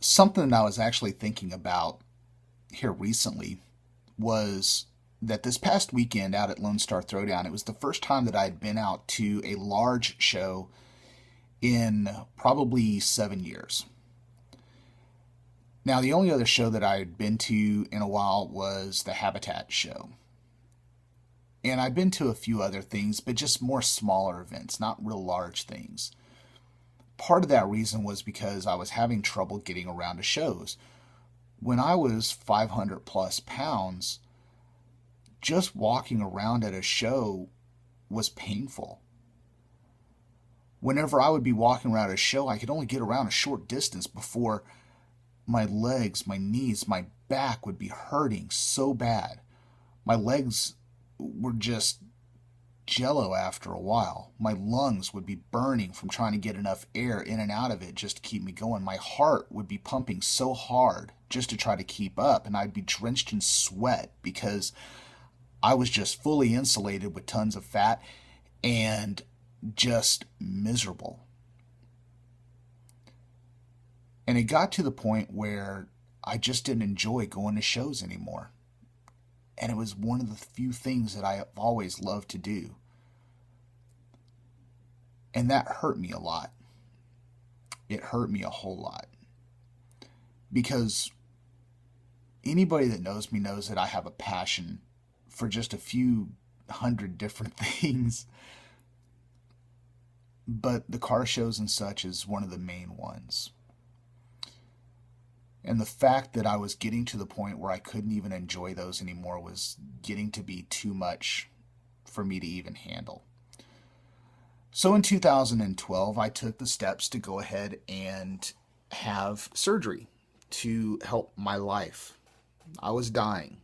Something that I was actually thinking about here recently was that this past weekend out at Lone Star Throwdown, it was the first time that I had been out to a large show in probably 7 years. Now, the only other show that I had been to in a while was the Habitat show. And I've been to a few other things, but just more smaller events, not real large things. Part of that reason was because I was having trouble getting around to shows. When I was 500 plus pounds, just walking around at a show was painful. Whenever I would be walking around a show, I could only get around a short distance before my legs, my knees, my back would be hurting so bad. My legs were just jello after a while. My lungs would be burning from trying to get enough air in and out of it just to keep me going. My heart would be pumping so hard just to try to keep up, and I'd be drenched in sweat because I was just fully insulated with tons of fat and just miserable. And it got to the point where I just didn't enjoy going to shows anymore. And it was one of the few things that I have always loved to do. And that hurt me a lot. It hurt me a whole lot. Because anybody that knows me knows that I have a passion for just a few hundred different things. But the car shows and such is one of the main ones. And the fact that I was getting to the point where I couldn't even enjoy those anymore was getting to be too much for me to even handle. So in 2012, I took the steps to go ahead and have surgery to help my life. I was dying.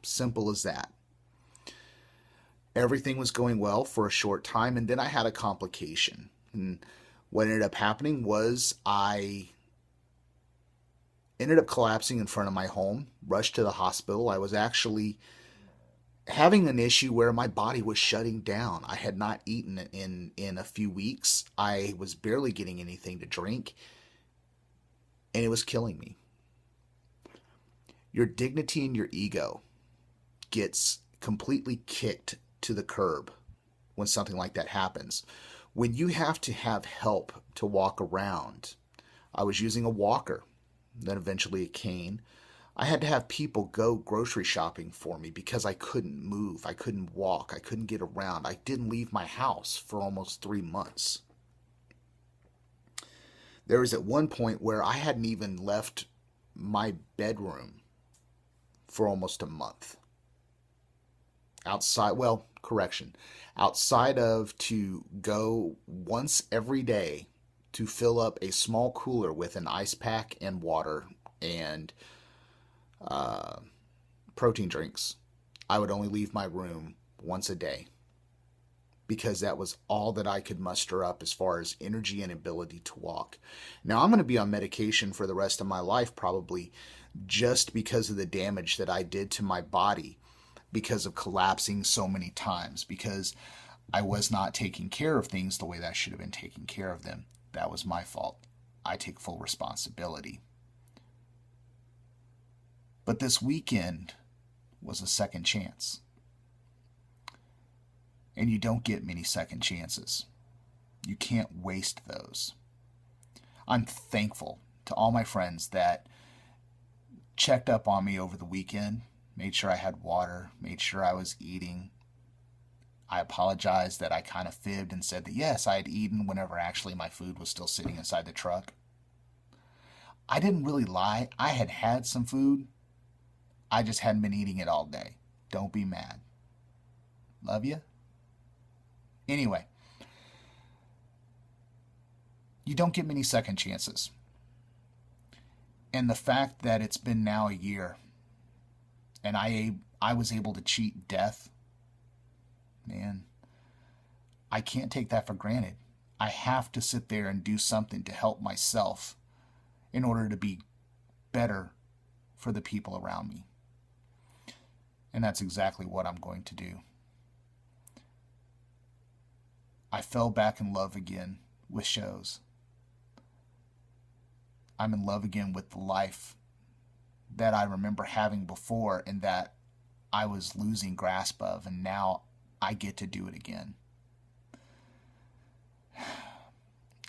Simple as that. Everything was going well for a short time, and then I had a complication. And what ended up happening was I ended up collapsing in front of my home, rushed to the hospital. I was actually having an issue where my body was shutting down. I had not eaten in a few weeks. I was barely getting anything to drink, and it was killing me. Your dignity and your ego gets completely kicked to the curb when something like that happens. When you have to have help to walk around, I was using a walker, then eventually a cane. I had to have people go grocery shopping for me because I couldn't move. I couldn't walk. I couldn't get around. I didn't leave my house for almost 3 months. There was at one point where I hadn't even left my bedroom for almost a month. Outside, well, correction, outside of to go once every day to fill up a small cooler with an ice pack and water and uh, protein drinks. I would only leave my room once a day because that was all that I could muster up as far as energy and ability to walk. Now, I'm going to be on medication for the rest of my life probably just because of the damage that I did to my body because of collapsing so many times, because I was not taking care of things the way that I should have been taking care of them. That was my fault. I take full responsibility. But this weekend was a second chance. And you don't get many second chances. You can't waste those. I'm thankful to all my friends that checked up on me over the weekend, made sure I had water, made sure I was eating. I apologized that I kind of fibbed and said that yes, I had eaten whenever actually my food was still sitting inside the truck. I didn't really lie. I had had some food. I just hadn't been eating it all day. Don't be mad. Love you. Anyway, you don't get many second chances. And the fact that it's been now a year and I was able to cheat death, man, I can't take that for granted. I have to sit there and do something to help myself in order to be better for the people around me. And that's exactly what I'm going to do. I fell back in love again with shows. I'm in love again with the life that I remember having before and that I was losing grasp of, and now I get to do it again.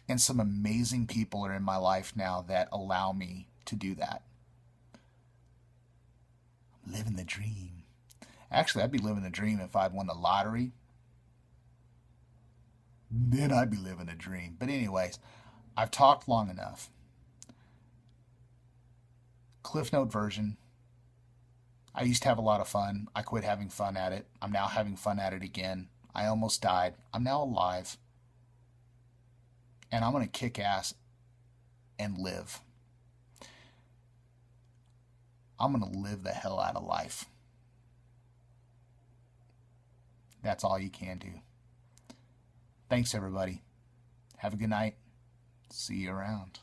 And some amazing people are in my life now that allow me to do that. I'm living the dream. Actually, I'd be living the dream if I'd won the lottery. Then I'd be living a dream. But anyways, I've talked long enough. Cliff Note version. I used to have a lot of fun. I quit having fun at it. I'm now having fun at it again. I almost died. I'm now alive. And I'm going to kick ass and live. I'm going to live the hell out of life. That's all you can do. Thanks, everybody. Have a good night. See you around.